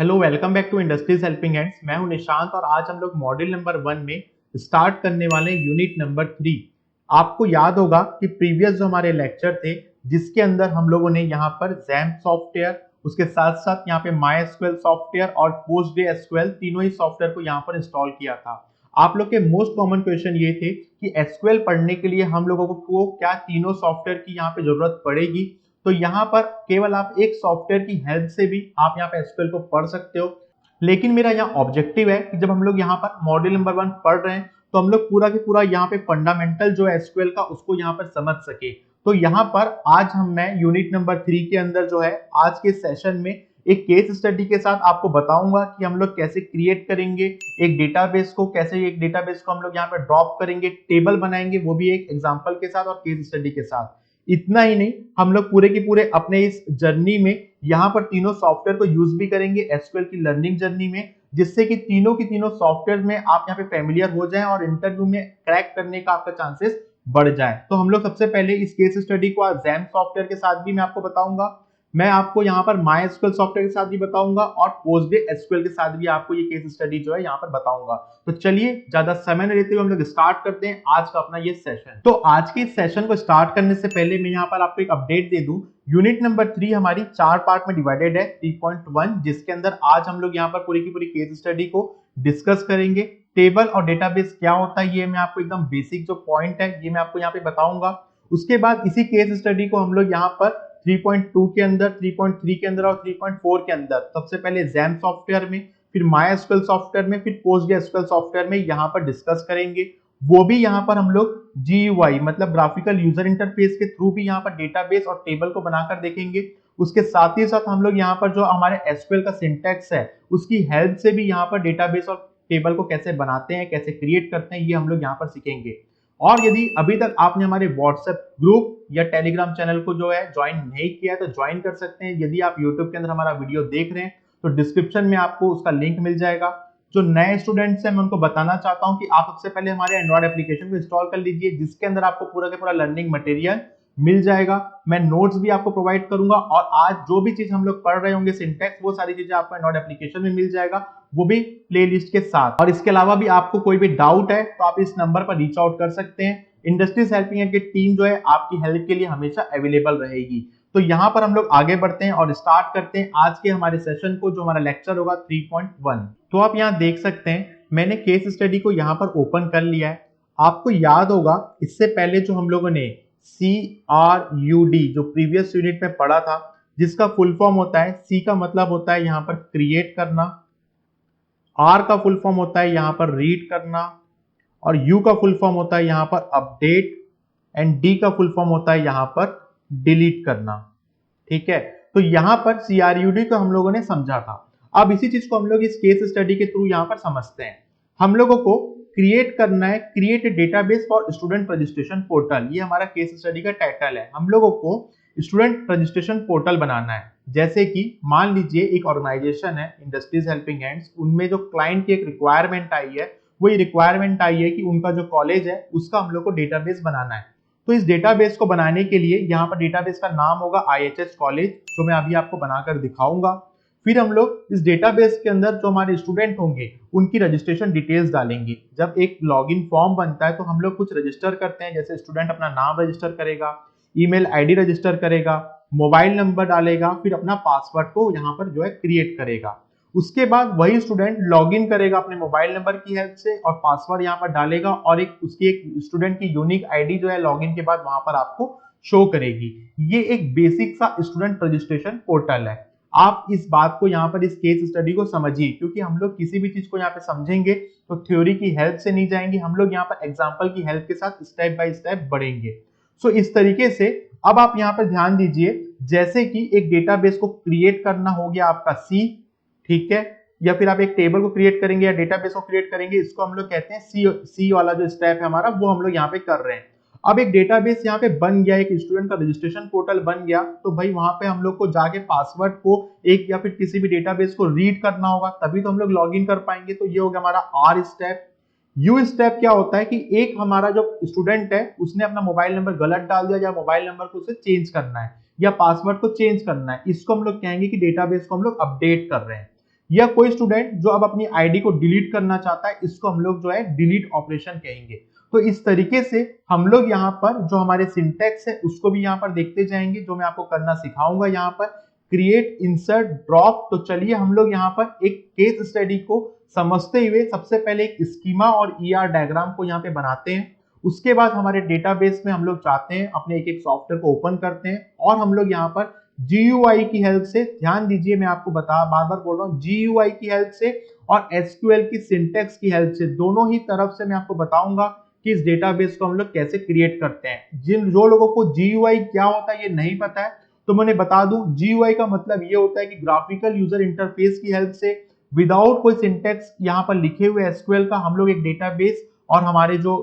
Hello, welcome back to industries helping hands. मैं हूं निशांत और आज हम लोग मॉड्यूल नंबर 1 में स्टार्ट करने वाले हैं यूनिट नंबर 3। आपको याद होगा कि प्रीवियस जो हमारे लेक्चर थे जिसके अंदर हम लोगों ने यहाँ पर XAMPP सॉफ्टवेयर, उसके साथ साथ यहाँ पे MySQL सॉफ्टवेयर और PostgreSQL तीनों ही सॉफ्टवेयर को यहाँ पर इंस्टॉल किया था। आप लोग के मोस्ट कॉमन क्वेश्चन ये थे कि SQL पढ़ने के लिए हम लोगों को क्या तीनों सॉफ्टवेयर की यहाँ पे जरूरत पड़ेगी। तो यहाँ पर केवल आप एक सॉफ्टवेयर की हेल्प से भी आप यहाँ पे SQL को पढ़ सकते हो। लेकिन मेरा यहाँ ऑब्जेक्टिव है कि जब हम लोग यहाँ पर मॉड्यूल नंबर 1 पढ़ रहे हैं तो हम लोग पूरा के पूरा यहाँ पे फंडामेंटल जो है SQL का उसको यहाँ पर समझ सके। तो यहाँ पर आज मैं यूनिट नंबर 3 के अंदर जो है आज के सेशन में एक केस स्टडी के साथ आपको बताऊंगा कि हम लोग कैसे क्रिएट करेंगे एक डेटाबेस को, कैसे एक डेटाबेस को हम लोग यहाँ पर ड्रॉप करेंगे, टेबल बनाएंगे, वो भी एक एग्जांपल के साथ और केस स्टडी के साथ। इतना ही नहीं, हम लोग पूरे के पूरे अपने इस जर्नी में यहाँ पर तीनों सॉफ्टवेयर को यूज भी करेंगे SQL की लर्निंग जर्नी में, जिससे कि तीनों की तीनों सॉफ्टवेयर में आप यहाँ पे फेमिलियर हो जाएं और इंटरव्यू में क्रैक करने का आपका चांसेस बढ़ जाए। तो हम लोग सबसे पहले इस केस स्टडी को XAMPP सॉफ्टवेयर के साथ भी मैं आपको बताऊंगा, मैं आपको यहाँ पर MySQL सॉफ्टवेयर के साथ भी बताऊंगा और PostgreSQL के साथ भी आपको ये केस स्टडी जो है यहाँ पर बताऊंगा। तो चलिए ज्यादा समय न लेते हुए हम लोग स्टार्ट करते हैं आज का अपना ये सेशन। तो आज के इस सेशन को स्टार्ट करने से पहले मैं यहाँ पर आपको एक अपडेट दे दूं। यूनिट नंबर 3 हमारी 4 पार्ट में डिवाइडेड है 3.1, जिसके अंदर आज हम लोग यहाँ पर पूरी की पूरी केस स्टडी को डिस्कस करेंगे। टेबल और डेटाबेस क्या होता है ये मैं आपको एकदम बेसिक जो पॉइंट है ये मैं आपको यहाँ पे बताऊंगा। उसके बाद इसी केस स्टडी को हम लोग यहाँ पर 3.2 के अंदर, 3.3 के अंदर और 3.4 के अंदर सबसे पहले XAMPP सॉफ्टवेयर में, फिर MySQL सॉफ्टवेयर में, फिर PostgreSQL सॉफ्टवेयर में यहाँ पर डिस्कस करेंगे। वो भी यहाँ पर हम लोग GUI मतलब ग्राफिकल यूजर इंटरफेस के थ्रू भी यहाँ पर डेटाबेस और टेबल को बनाकर देखेंगे। उसके साथ ही साथ हम लोग यहाँ पर जो हमारे SQL का सिंटैक्स है उसकी हेल्प से भी यहाँ पर डेटाबेस और टेबल को कैसे बनाते हैं, कैसे क्रिएट करते हैं, ये हम लोग यहाँ पर सीखेंगे। और यदि अभी तक आपने हमारे व्हाट्सएप ग्रुप या टेलीग्राम चैनल को जो है ज्वाइन नहीं किया तो ज्वाइन कर सकते हैं। यदि आप यूट्यूब के अंदर हमारा वीडियो देख रहे हैं तो डिस्क्रिप्शन में आपको उसका लिंक मिल जाएगा। जो नए स्टूडेंट्स हैं मैं उनको बताना चाहता हूं कि आप सबसे पहले हमारे एंड्रॉइड एप्लीकेशन को इंस्टॉल कर लीजिए, जिसके अंदर आपको पूरा का पूरा लर्निंग मटेरियल मिल जाएगा। मैं नोट्स भी आपको प्रोवाइड करूंगा और आज जो भी चीज हम लोग पढ़ रहे होंगे सिंटैक्स, वो सारी चीजें आपको एंड्रॉइड एप्लीकेशन में मिल जाएगा, वो भी प्लेलिस्ट के साथ। और इसके अलावा भी आपको कोई भी डाउट है तो आप इस नंबर पर रीच आउट कर सकते हैं। इंडस्ट्रीज हेल्पिंग हैंड की टीम जो है आपकी हेल्प के लिए हमेशा अवेलेबल रहेगी। तो यहाँ पर हम लोग आगे बढ़ते हैं और स्टार्ट करते हैं आज के हमारे सेशन को, जो हमारा लेक्चर होगा 3.1। तो आप यहाँ देख सकते हैं मैंने केस स्टडी को यहाँ पर ओपन कर लिया है। आपको याद होगा इससे पहले जो हम लोगों ने CRUD जो प्रीवियस यूनिट में पढ़ा था, जिसका फुल फॉर्म होता है, C का मतलब होता है यहाँ पर क्रिएट करना, R का फुल फॉर्म होता है यहाँ पर रीड करना, और U का फुल फॉर्म होता है यहाँ पर अपडेट, एंड D का फुल फॉर्म होता है यहाँ पर डिलीट करना। ठीक है, तो यहाँ पर CRUD को हम लोगों ने समझा था। अब इसी चीज को हम लोग इस केस स्टडी के थ्रू यहाँ पर समझते हैं। हम लोगों को क्रिएट करना है, create a database for student registration portal, ये हमारा केस स्टडी का टाइटल है। हम लोगों को स्टूडेंट रजिस्ट्रेशन पोर्टल बनाना है। जैसे कि मान लीजिए एक ऑर्गेनाइजेशन है इंडस्ट्रीज हेल्पिंग हैंड्स, उनमें जो क्लाइंट की एक रिक्वायरमेंट आई है, वो ये रिक्वायरमेंट आई है कि उनका जो कॉलेज है उसका हम लोग को डेटाबेस बनाना है। तो इस डेटाबेस को बनाने के लिए यहाँ पर डेटाबेस का नाम होगा IHS कॉलेज, जो मैं अभी आपको बनाकर दिखाऊंगा। फिर हम लोग इस डेटाबेस के अंदर जो हमारे स्टूडेंट होंगे उनकी रजिस्ट्रेशन डिटेल्स डालेंगे। जब एक लॉगिन फॉर्म बनता है तो हम लोग कुछ रजिस्टर करते हैं, जैसे स्टूडेंट अपना नाम रजिस्टर करेगा, ईमेल आईडी रजिस्टर करेगा, मोबाइल नंबर डालेगा, फिर अपना पासवर्ड को यहाँ पर जो है क्रिएट करेगा। उसके बाद वही स्टूडेंट लॉगिन करेगा अपने मोबाइल नंबर की हेल्प से और पासवर्ड यहाँ पर डालेगा, और उसकी एक स्टूडेंट की यूनिक आईडी जो है लॉगिन के बाद वहां पर आपको शो करेगी। ये एक बेसिक सा स्टूडेंट रजिस्ट्रेशन पोर्टल है। आप इस बात को यहाँ पर इस केस स्टडी को समझिए, क्योंकि हम लोग किसी भी चीज को यहाँ पे समझेंगे तो थ्योरी की हेल्प से नहीं जाएंगे, हम लोग यहाँ पर एग्जाम्पल की हेल्प के साथ स्टेप बाय स्टेप बढ़ेंगे। सो इस तरीके से अब आप यहाँ पर ध्यान दीजिए, जैसे कि एक डेटाबेस को क्रिएट करना हो गया आपका C, ठीक है, या फिर आप एक टेबल को क्रिएट करेंगे या डेटाबेस को क्रिएट करेंगे, इसको हम लोग कहते हैं सी वाला जो स्टेप है हमारा, वो हम लोग यहाँ पे कर रहे हैं। अब एक डेटाबेस यहाँ पे बन गया, एक स्टूडेंट का रजिस्ट्रेशन पोर्टल बन गया, तो भाई वहां पे हम लोग को जाके पासवर्ड को एक या फिर किसी भी डेटाबेस को रीड करना होगा, तभी तो हम लोग लॉग इन कर पाएंगे। तो ये हो गया हमारा R स्टेप। U स्टेप क्या होता है कि एक हमारा जो स्टूडेंट है उसने अपना मोबाइल नंबर गलत डाल दिया, या मोबाइल नंबर को उसे चेंज करना है या पासवर्ड को चेंज करना है, इसको हम लोग कहेंगे कि डेटाबेस को हम लोग अपडेट कर रहे हैं। या कोई स्टूडेंट जो अब अपनी आईडी को डिलीट करना चाहता है, इसको हम लोग जो है डिलीट ऑपरेशन कहेंगे। तो इस तरीके से हम लोग यहाँ पर जो हमारे सिंटैक्स है उसको भी यहाँ पर देखते जाएंगे, जो मैं आपको करना सिखाऊंगा यहाँ पर क्रिएट, इंसर्ट, ड्रॉप। तो चलिए हम लोग यहाँ पर एक केस स्टडी को समझते हुए सबसे पहले एक स्कीमा और ईआर डायग्राम को यहाँ पे बनाते हैं। उसके बाद हमारे डेटाबेस में हम लोग चाहते हैं अपने एक एक सॉफ्टवेयर को ओपन करते हैं और हम लोग यहाँ पर GUI की हेल्प से, ध्यान दीजिए मैं आपको बार बार बोल रहा हूँ, GUI की हेल्प से और SQL की सिंटैक्स की हेल्प से, दोनों ही तरफ से मैं आपको बताऊंगा कि इस डेटाबेस को हम लोग कैसे क्रिएट करते हैं। जो लोगों को GUI क्या होता है ये नहीं पता है तो मैंने बता दूं, GUI का मतलब ये होता है कि ग्राफिकल यूजर इंटरफेस की हेल्प से विदाउट कोई सिंटैक्स यहाँ पर लिखे हुए SQL का हम लोग एक डेटाबेस और हमारे जो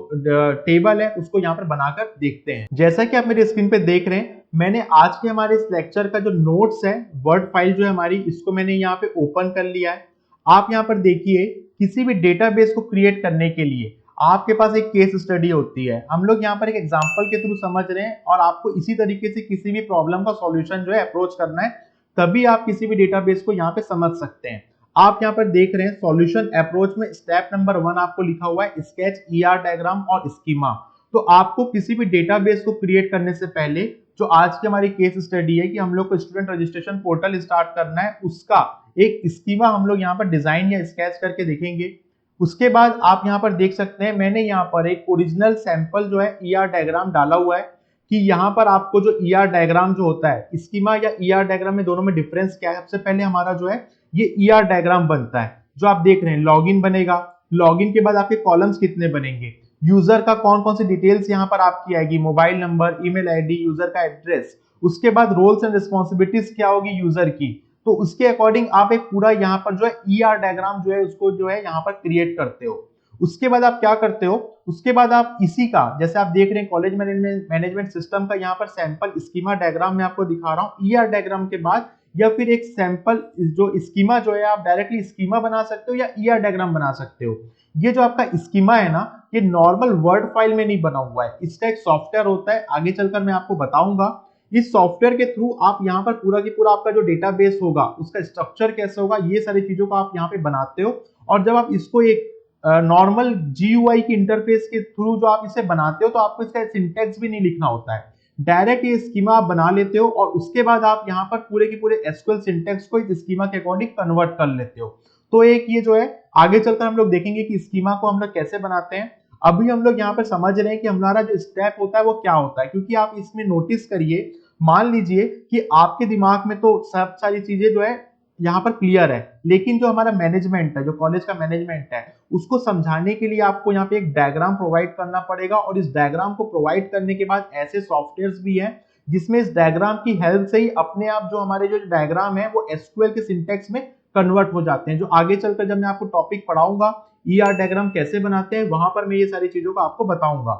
टेबल है उसको यहाँ पर बनाकर देखते हैं। जैसा कि आप मेरी स्क्रीन पे देख रहे हैं, मैंने आज के हमारे इस लेक्चर का जो नोट्स है, वर्ड फाइल जो है हमारी, इसको मैंने यहाँ पे ओपन कर लिया है। आप यहाँ पर देखिए, किसी भी डेटाबेस को क्रिएट करने के लिए आपके पास एक केस स्टडी होती है। हम लोग यहाँ पर एक एग्जांपल के थ्रू समझ रहे हैं और आपको इसी तरीके से किसी भी प्रॉब्लम का सॉल्यूशन जो है अप्रोच करना है, तभी आप किसी भी डेटाबेस को यहाँ पे समझ सकते हैं। आप यहाँ पर देख रहे हैं सॉल्यूशन अप्रोच में स्टेप नंबर 1 आपको लिखा हुआ है स्केच, ईआर डायग्राम और स्कीमा। तो आपको किसी भी डेटाबेस को क्रिएट करने से पहले जो आज की हमारी केस स्टडी है कि हम लोग को स्टूडेंट रजिस्ट्रेशन पोर्टल स्टार्ट करना है, उसका एक स्कीमा हम लोग यहाँ पर डिजाइन या स्केच करके देखेंगे। उसके बाद आप यहाँ पर देख सकते हैं, मैंने यहाँ पर एक ओरिजिनल सैंपल जो है ईआर डायग्राम डाला हुआ है कि यहाँ पर आपको जो ईआर डायग्राम जो होता है, स्कीमा या ईआर डायग्राम में दोनों में डिफरेंस क्या है। सबसे पहले हमारा जो है ये ईआर डायग्राम बनता है, जो आप देख रहे हैं लॉगिन बनेगा, लॉगिन के बाद आपके कॉलम्स कितने बनेंगे, यूजर का कौन कौन सी डिटेल्स यहाँ पर आपकी आएगी, mobile number, email ID, user का एड्रेस, उसके बाद रोल्स एंड रिस्पॉन्सिबिलिटीज क्या होगी यूजर की। तो उसके अकॉर्डिंग आप एक पूरा यहाँ पर जो है ईआर डायग्राम जो है उसको जो है यहाँ पर क्रिएट करते हो। उसके बाद आप क्या करते हो, उसके बाद आप इसी का, जैसे आप देख रहे हैं कॉलेज मैनेजमेंट सिस्टम का यहाँ पर सैंपल स्कीमा डायग्राम में आपको दिखा रहा हूँ ईआर डायग्राम के बाद, या फिर एक सैंपल जो स्कीमा जो है आप डायरेक्टली स्कीमा बना सकते हो या ईआर डायग्राम बना सकते हो। ये जो आपका स्कीमा है ना, ये नॉर्मल वर्ड फाइल में नहीं बना हुआ है, इसका एक सॉफ्टवेयर होता है, आगे चलकर मैं आपको बताऊंगा। इस सॉफ्टवेयर के थ्रू आप यहाँ पर पूरा की पूरा आपका जो डेटाबेस होगा उसका स्ट्रक्चर कैसे होगा, ये सारी चीजों को आप यहाँ पे बनाते हो। और जब आप इसको एक नॉर्मल GUI की इंटरफेस के थ्रू जो आप इसे बनाते हो, तो आपको इसका सिंटैक्स भी नहीं लिखना होता है, डायरेक्ट ये स्कीमा आप बना लेते हो और उसके बाद आप यहाँ पर पूरे के पूरे SQL सिंटैक्स को इस स्कीमा के अकॉर्डिंग कन्वर्ट कर लेते हो। तो एक ये जो है आगे चलकर हम लोग देखेंगे कि स्कीमा को हम लोग कैसे बनाते हैं। अभी हम लोग यहाँ पर समझ रहे हैं कि हमारा जो स्टेप होता है वो क्या होता है, क्योंकि आप इसमें नोटिस करिए, मान लीजिए कि आपके दिमाग में तो सब सारी चीजें जो है यहाँ पर क्लियर है, लेकिन जो हमारा मैनेजमेंट है, जो कॉलेज का मैनेजमेंट है, उसको समझाने के लिए आपको यहाँ पे एक डायग्राम प्रोवाइड करना पड़ेगा। और इस डायग्राम को प्रोवाइड करने के बाद ऐसे सॉफ्टवेयर्स भी हैं जिसमें इस डायग्राम की हेल्प से ही अपने आप जो हमारे जो डायग्राम है वो SQL के सिंटैक्स में कन्वर्ट हो जाते हैं, जो आगे चलकर जब मैं आपको टॉपिक पढ़ाऊंगा ईआर डायग्राम कैसे बनाते हैं, वहां पर मैं ये सारी चीजों को आपको बताऊंगा।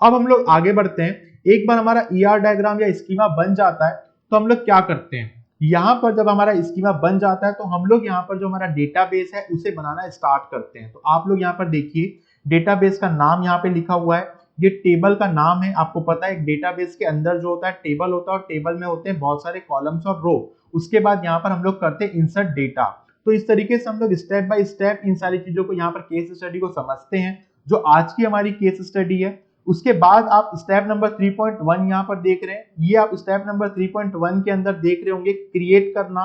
अब हम लोग आगे बढ़ते हैं। एक बार हमारा ईआर डायग्राम या स्कीमा बन जाता है तो हम लोग क्या करते हैं, यहाँ पर जब हमारा स्कीमा बन जाता है तो हम लोग यहाँ पर जो हमारा डेटाबेस है उसे बनाना स्टार्ट करते हैं। तो आप लोग यहाँ पर देखिए, डेटाबेस का नाम यहाँ पे लिखा हुआ है, ये टेबल का नाम है। आपको पता है एक डेटाबेस के अंदर जो होता है टेबल होता है और टेबल में होते हैं बहुत सारे कॉलम्स और रो। उसके बाद यहाँ पर हम लोग करते हैं इंसर्ट डेटा। तो इस तरीके से हम लोग स्टेप बाय स्टेप इन सारी चीजों को यहाँ पर केस स्टडी को समझते हैं, जो आज की हमारी केस स्टडी है। उसके बाद आप स्टेप नंबर 3.1 यहाँ पर देख रहे हैं, ये आप स्टेप नंबर 3.1 के अंदर देख रहे होंगे, क्रिएट करना,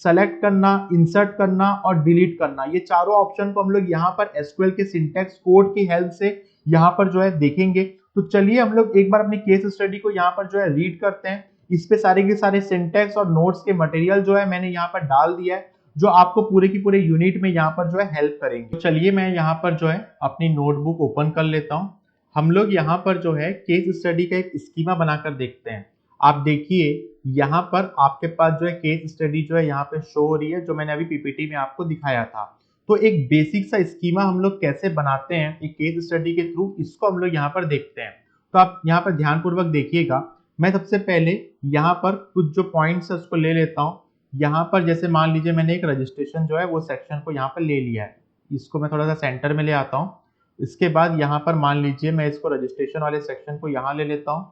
सेलेक्ट करना, इंसर्ट करना और डिलीट करना। ये चारों ऑप्शन को हम लोग यहाँ पर SQL के सिंटैक्स कोड की हेल्प से यहाँ पर जो है देखेंगे। तो चलिए हम लोग एक बार अपनी केस स्टडी को यहाँ पर जो है रीड करते हैं। इस पे सारे के सारे सिंटैक्स और नोट्स के मटेरियल जो है मैंने यहाँ पर डाल दिया है, जो आपको पूरे की पूरे यूनिट में यहाँ पर जो है हेल्प करेंगे। तो चलिए मैं यहाँ पर जो है अपनी नोटबुक ओपन कर लेता हूँ। हम लोग यहाँ पर जो है केस स्टडी का एक स्कीमा बनाकर देखते हैं। आप देखिए यहाँ पर आपके पास जो है केस स्टडी जो है यहाँ पे शो हो रही है, जो मैंने अभी PPT में आपको दिखाया था। तो एक बेसिक सा स्कीमा हम लोग कैसे बनाते हैं एक केस स्टडी के थ्रू, इसको हम लोग यहाँ पर देखते हैं। तो आप यहाँ पर ध्यानपूर्वक देखिएगा। मैं सबसे पहले यहाँ पर कुछ जो पॉइंट्स है उसको ले लेता हूँ। यहाँ पर जैसे मान लीजिए मैंने एक रजिस्ट्रेशन जो है वो सेक्शन को यहाँ पर ले लिया है, इसको मैं थोड़ा सा सेंटर में ले आता हूँ। इसके बाद यहाँ पर मान लीजिए मैं इसको रजिस्ट्रेशन वाले सेक्शन को यहाँ ले लेता हूँ।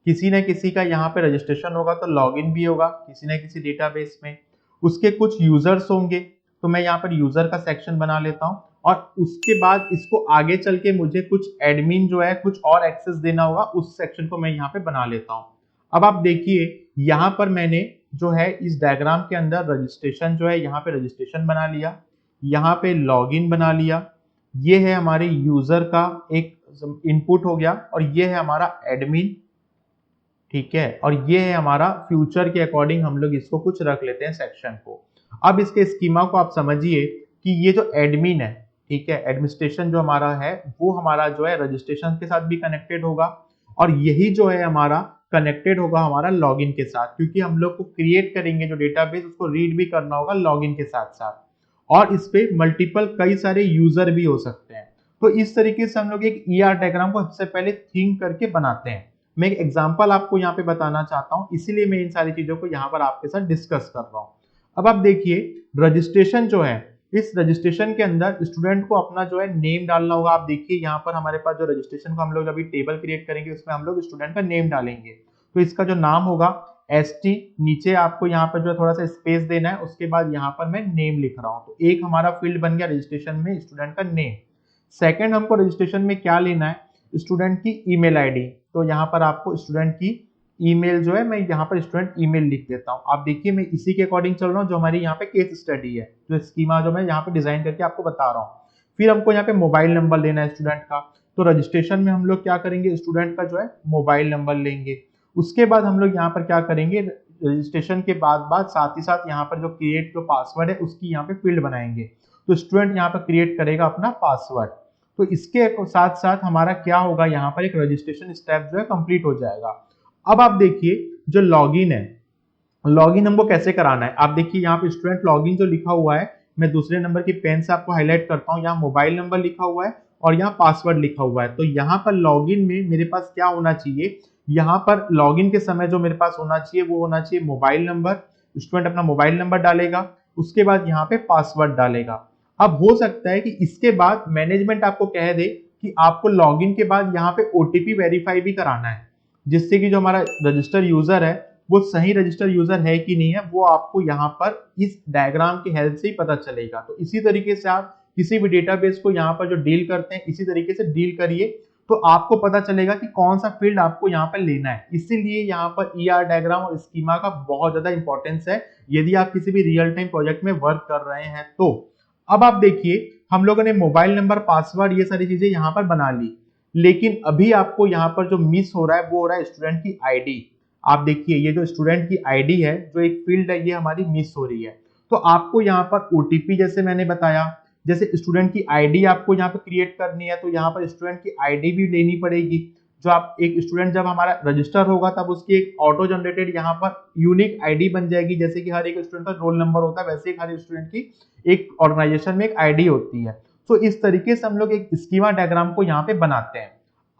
किसी न किसी का यहाँ पे रजिस्ट्रेशन होगा तो लॉगिन भी होगा किसी न किसी डेटाबेस में, उसके कुछ यूजर्स होंगे, तो मैं यहाँ पर यूजर का सेक्शन बना लेता हूँ और उसके बाद इसको आगे चल के मुझे कुछ एडमिन जो है कुछ और एक्सेस देना होगा, उस सेक्शन को मैं यहाँ पे बना लेता हूँ। अब आप देखिए यहाँ पर मैंने जो है इस डायग्राम के अंदर रजिस्ट्रेशन जो है यहाँ पे रजिस्ट्रेशन बना लिया, यहाँ पे लॉगिन बना लिया, ये है हमारे यूजर का एक इनपुट हो गया और ये है हमारा एडमिन, ठीक है, और ये है हमारा फ्यूचर के अकॉर्डिंग हम लोग इसको कुछ रख लेते हैं सेक्शन को। अब इसके स्कीमा को आप समझिए कि ये जो एडमिन है, ठीक है, एडमिनिस्ट्रेशन जो हमारा है वो हमारा जो है रजिस्ट्रेशन के साथ भी कनेक्टेड होगा और यही जो है हमारा कनेक्टेड होगा हमारा लॉगिन के साथ, क्योंकि हम लोग को क्रिएट करेंगे जो डेटाबेस उसको रीड भी करना होगा लॉगिन के साथ साथ, और इस पे मल्टीपल कई सारे यूजर भी हो सकते हैं। तो इस तरीके से हम लोग एक ईआर डायग्राम को सबसे पहले थिंक करके बनाते हैं। मैं एक एग्जांपल आपको यहाँ पे बताना चाहता हूँ, इसीलिए मैं इन सारी चीजों को यहाँ पर आपके साथ डिस्कस कर रहा हूँ। अब आप देखिए रजिस्ट्रेशन जो है, इस रजिस्ट्रेशन के अंदर स्टूडेंट को अपना जो है नेम डालना होगा। आप देखिए यहाँ पर हमारे पास जो रजिस्ट्रेशन को हम लोग अभी टेबल क्रिएट करेंगे उसमें हम लोग स्टूडेंट का नेम डालेंगे, तो इसका जो नाम होगा ST, नीचे आपको यहाँ पर जो थोड़ा सा स्पेस देना है, उसके बाद यहाँ पर मैं नेम लिख रहा हूँ। तो एक हमारा फील्ड बन गया रजिस्ट्रेशन में स्टूडेंट का नेम। सेकेंड हमको रजिस्ट्रेशन में क्या लेना है, स्टूडेंट की ईमेल आईडी, तो यहाँ पर आपको स्टूडेंट की ईमेल जो है मैं यहाँ पर स्टूडेंट ईमेल लिख देता हूँ। आप देखिए मैं इसी के अकॉर्डिंग चल रहा हूँ जो हमारी यहाँ पे केस स्टडी है, जो स्कीमा जो मैं यहाँ पे डिजाइन करके आपको बता रहा हूँ। फिर हमको यहाँ पे मोबाइल नंबर लेना है स्टूडेंट का, तो रजिस्ट्रेशन में हम लोग क्या करेंगे, स्टूडेंट का जो है मोबाइल नंबर लेंगे। उसके बाद हम लोग यहाँ पर क्या करेंगे, रजिस्ट्रेशन के बाद साथ ही साथ यहाँ पर जो क्रिएट जो पासवर्ड है उसकी यहाँ पे फील्ड बनाएंगे, तो स्टूडेंट यहाँ पर क्रिएट करेगा अपना पासवर्ड। तो इसके साथ साथ हमारा क्या होगा, यहाँ पर एक रजिस्ट्रेशन स्टेप जो है कंप्लीट हो जाएगा। अब आप देखिए जो लॉगिन है, लॉगिन हमको कैसे कराना है। आप देखिए यहाँ पे स्टूडेंट लॉगिन जो लिखा हुआ है, मैं दूसरे नंबर की पेन से आपको हाईलाइट करता हूँ, यहाँ मोबाइल नंबर लिखा हुआ है और यहाँ पासवर्ड लिखा हुआ है। तो यहाँ पर लॉगिन में मेरे पास क्या होना चाहिए, यहाँ पर लॉगिन के समय जो मेरे पास होना चाहिए वो होना चाहिए मोबाइल नंबर। स्टूडेंट अपना मोबाइल नंबर डालेगा, उसके बाद यहाँ पे पासवर्ड डालेगा। अब हो सकता है कि इसके बाद मैनेजमेंट आपको कह दे कि आपको लॉगिन के बाद यहाँ पे OTP वेरीफाई भी कराना है, जिससे कि जो हमारा रजिस्टर यूजर है वो सही रजिस्टर यूजर है कि नहीं है, वो आपको यहाँ पर इस डायग्राम की हेल्प से ही पता चलेगा। तो इसी तरीके से आप किसी भी डेटाबेस को यहाँ पर जो डील करते हैं इसी तरीके से डील करिए, तो आपको पता चलेगा कि कौन सा फील्ड आपको यहाँ पर लेना है। इसीलिए यहाँ पर ईआर डायग्राम और स्कीमा का बहुत ज्यादा इंपॉर्टेंस है यदि आप किसी भी रियल टाइम प्रोजेक्ट में वर्क कर रहे हैं तो। अब आप देखिए हम लोगों ने मोबाइल नंबर, पासवर्ड, ये सारी चीजें यहाँ पर बना ली, लेकिन अभी आपको यहाँ पर जो मिस हो रहा है वो हो रहा है स्टूडेंट की आईडी। आप देखिए ये जो स्टूडेंट की आईडी है, जो एक फील्ड है, ये हमारी मिस हो रही है। तो आपको यहाँ पर OTP, जैसे मैंने बताया, जैसे स्टूडेंट की आईडी आपको यहाँ पे क्रिएट करनी है, तो यहाँ पर स्टूडेंट की आईडी भी लेनी पड़ेगी। जो आप एक स्टूडेंट जब हमारा रजिस्टर होगा तब उसकी एक ऑटो जनरेटेड यहाँ पर यूनिक आईडी बन जाएगी। जैसे कि हर एक स्टूडेंट का रोल नंबर होता है, वैसे ही हर स्टूडेंट की एक ऑर्गेनाइजेशन में एक आईडी होती है। तो इस तरीके से हम लोग एक स्कीमा डायग्राम को यहाँ पे बनाते हैं।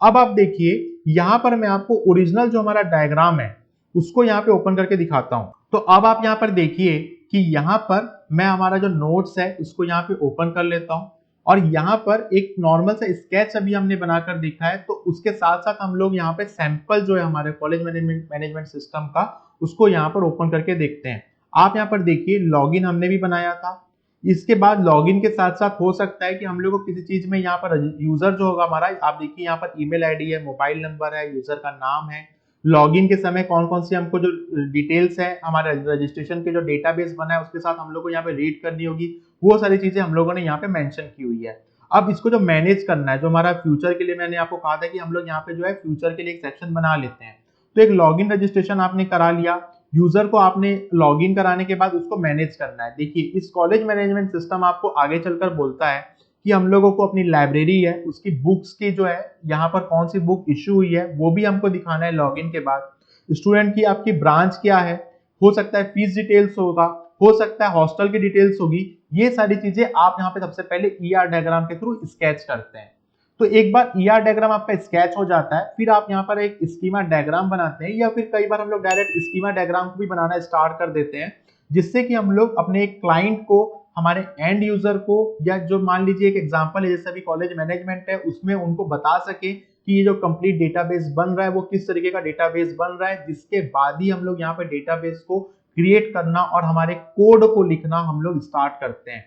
अब आप देखिए यहाँ पर मैं आपको ओरिजिनल जो हमारा डायग्राम है उसको यहाँ पे ओपन करके दिखाता हूँ। तो अब आप यहाँ पर देखिए कि यहाँ पर मैं हमारा जो नोट्स है उसको यहाँ पे ओपन कर लेता हूँ और यहाँ पर एक नॉर्मल सा स्केच अभी हमने बनाकर देखा है, तो उसके साथ साथ हम लोग यहाँ पे सैंपल जो है हमारे कॉलेज मैनेजमेंट सिस्टम का उसको यहाँ पर ओपन करके देखते हैं। आप यहाँ पर देखिए लॉगिन हमने भी बनाया था। इसके बाद लॉगिन के साथ साथ हो सकता है कि हम लोग को किसी चीज में यहाँ पर यूजर जो होगा हमारा, आप देखिए यहाँ पर ईमेल आईडी है, मोबाइल नंबर है, यूजर का नाम है, लॉगिन के समय कौन कौन सी हमको जो डिटेल्स है हमारे रजिस्ट्रेशन के जो डेटाबेस बना है उसके साथ हम लोग को यहाँ पे रीड करनी होगी, वो सारी चीजें हम लोगों ने यहाँ पे मेंशन की हुई है। अब इसको जो मैनेज करना है, जो हमारा फ्यूचर के लिए मैंने आपको कहा था कि हम लोग यहाँ पे जो है फ्यूचर के लिए एक सेक्शन बना लेते हैं। तो एक लॉगिन रजिस्ट्रेशन आपने करा लिया, यूजर को आपने लॉगिन कराने के बाद उसको मैनेज करना है। देखिए इस कॉलेज मैनेजमेंट सिस्टम आपको आगे चलकर बोलता है कि हम लोगों को अपनी लाइब्रेरी है उसकी बुक्स की जो है यहाँ पर कौन सी बुक इश्यू हुई है वो भी हमको दिखाना है लॉगिन के बाद। स्टूडेंट की आपकी ब्रांच क्या है, हो सकता है फीस डिटेल्स होगा, हो सकता है हॉस्टल की डिटेल्स होगी, ये सारी चीजें आप यहाँ पे सबसे पहले ईआर डायग्राम के थ्रू स्केच करते हैं। तो एक बार ईआर डायग्राम आपका स्केच हो जाता है, फिर आप यहाँ पर एक स्कीमा डायग्राम बनाते हैं, या फिर कई बार हम लोग डायरेक्ट स्कीमा डायग्राम को भी बनाना स्टार्ट कर देते हैं, जिससे कि हम लोग अपने एक क्लाइंट को, हमारे एंड यूजर को, या जो मान लीजिए एक एग्जांपल है जैसे अभी कॉलेज मैनेजमेंट है उसमें उनको बता सके कि ये जो कंप्लीट डेटाबेस बन रहा है वो किस तरीके का डेटाबेस बन रहा है, जिसके बाद ही हम लोग यहाँ पे डेटाबेस को क्रिएट करना और हमारे कोड को लिखना हम लोग स्टार्ट करते हैं।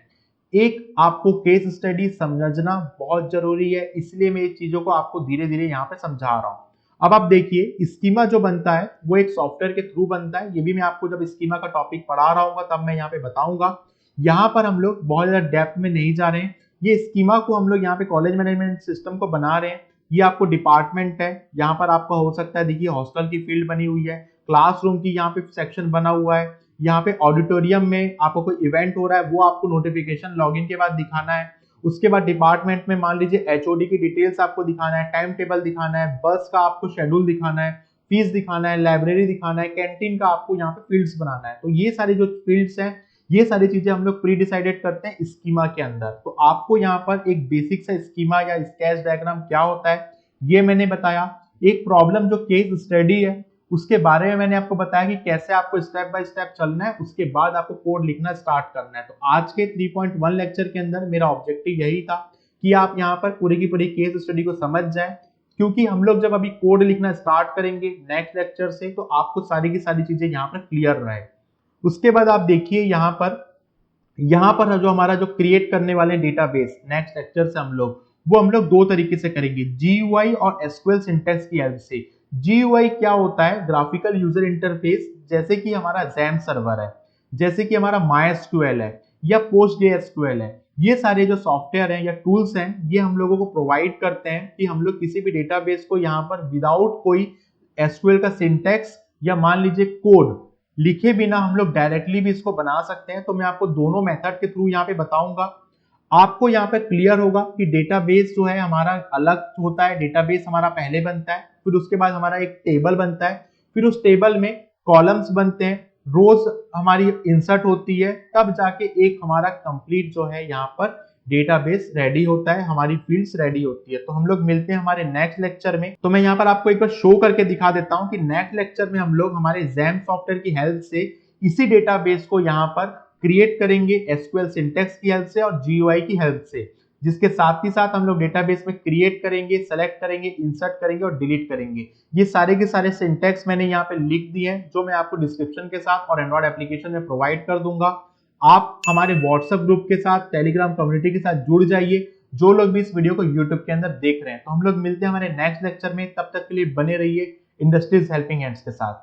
एक आपको केस स्टडी समझना बहुत जरूरी है, इसलिए मैं ये चीजों को आपको धीरे धीरे यहाँ पे समझा रहा हूँ। अब आप देखिए स्कीमा जो बनता है वो एक सॉफ्टवेयर के थ्रू बनता है। ये भी मैं आपको जब स्कीमा का टॉपिक पढ़ा रहा हूँ तब मैं यहाँ पे बताऊंगा। यहाँ पर हम लोग बहुत ज्यादा डेप्थ में नहीं जा रहे हैं। ये स्कीमा को हम लोग यहाँ पे कॉलेज मैनेजमेंट सिस्टम को बना रहे हैं। ये आपको डिपार्टमेंट है, यहाँ पर आपका हो सकता है, देखिए हॉस्टल की फील्ड बनी हुई है, क्लासरूम की यहाँ पे सेक्शन बना हुआ है, यहाँ पे ऑडिटोरियम में आपको कोई इवेंट हो रहा है वो आपको नोटिफिकेशन लॉगिन के बाद दिखाना है। उसके बाद डिपार्टमेंट में मान लीजिए एचओडी की डिटेल्स आपको दिखाना है, टाइम टेबल दिखाना है, बस का आपको शेड्यूल दिखाना है, फीस दिखाना है, लाइब्रेरी दिखाना है, कैंटीन का आपको यहाँ पे फील्ड्स बनाना है। तो ये सारी जो फील्ड्स हैं, ये सारी चीजें हम लोग प्री डिसाइडेड करते हैं स्कीमा के अंदर। तो आपको यहाँ पर एक बेसिक सा स्कीमा या स्केच डायग्राम क्या होता है ये मैंने बताया। एक प्रॉब्लम जो केस स्टडी है उसके बारे में मैंने आपको बताया कि कैसे आपको स्टेप बाय स्टेप चलना है, उसके बाद आपको कोड लिखना स्टार्ट करना है। तो आज के 3.1 लेक्चर के अंदर मेरा ऑब्जेक्टिव यही था कि आप यहाँ पर पूरी की पूरी केस स्टडी को समझ जाएं, क्योंकि हम लोग जब अभी कोड लिखना स्टार्ट करेंगे नेक्स्ट लेक्चर से तो आपको सारी की सारी चीजें यहाँ पर क्लियर रहे। उसके बाद आप देखिए यहाँ पर जो हमारा जो क्रिएट करने वाले डेटाबेस नेक्स्ट लेक्चर से हम लोग दो तरीके से करेंगे, जीयूआई और एसक्यूएल सिंटैक्स की हेल्प से। जीयूआई क्या होता है? ग्राफिकल यूजर इंटरफेस, जैसे कि हमारा XAMPP सर्वर है, जैसे कि हमारा MySQL है या PostgreSQL है। ये सारे जो सॉफ्टवेयर हैं या टूल्स हैं ये हम लोगों को प्रोवाइड करते हैं कि हम लोग किसी भी डेटाबेस को यहाँ पर विदाउट कोई एसक्यूएल का सिंटैक्स या मान लीजिए कोड लिखे बिना हम लोग डायरेक्टली भी इसको बना सकते हैं। तो मैं आपको दोनों मेथड के थ्रू यहाँ पे बताऊंगा। आपको यहाँ पे क्लियर होगा कि डेटाबेस जो है हमारा अलग होता है। डेटाबेस हमारा पहले बनता है, फिर उसके बाद हमारा एक टेबल बनता है, फिर उस टेबल में कॉलम्स बनते हैं, रोज हमारी इंसर्ट होती है, तब जाके एक हमारा कंप्लीट जो है यहाँ पर डेटाबेस रेडी होता है, हमारी फील्ड्स रेडी होती है। तो हम लोग मिलते हैं हमारे नेक्स्ट लेक्चर में। तो मैं यहाँ पर आपको एक बार शो करके दिखा देता हूँ कि नेक्स्ट लेक्चर में हम लोग हमारे XAMPP सॉफ्टवेयर की हेल्प से इसी डेटाबेस को यहाँ पर क्रिएट करेंगे एसक्यूएल सिंटैक्स की हेल्प से और जीयूआई की हेल्प से, जिसके साथ ही साथ हम लोग डेटाबेस में क्रिएट करेंगे, सेलेक्ट करेंगे, इंसर्ट करेंगे और डिलीट करेंगे। ये सारे के सारे सिंटैक्स मैंने यहाँ पे लिख दिए हैं, जो मैं आपको डिस्क्रिप्शन के साथ और एंड्रॉइड एप्लीकेशन में प्रोवाइड कर दूंगा। आप हमारे व्हाट्सएप ग्रुप के साथ, टेलीग्राम कम्युनिटी के साथ जुड़ जाइए, जो लोग भी इस वीडियो को यूट्यूब के अंदर देख रहे हैं। तो हम लोग मिलते हैं हमारे नेक्स्ट लेक्चर में, तब तक के लिए बने रहिए इंडस्ट्रीज हेल्पिंग हैंड्स के साथ।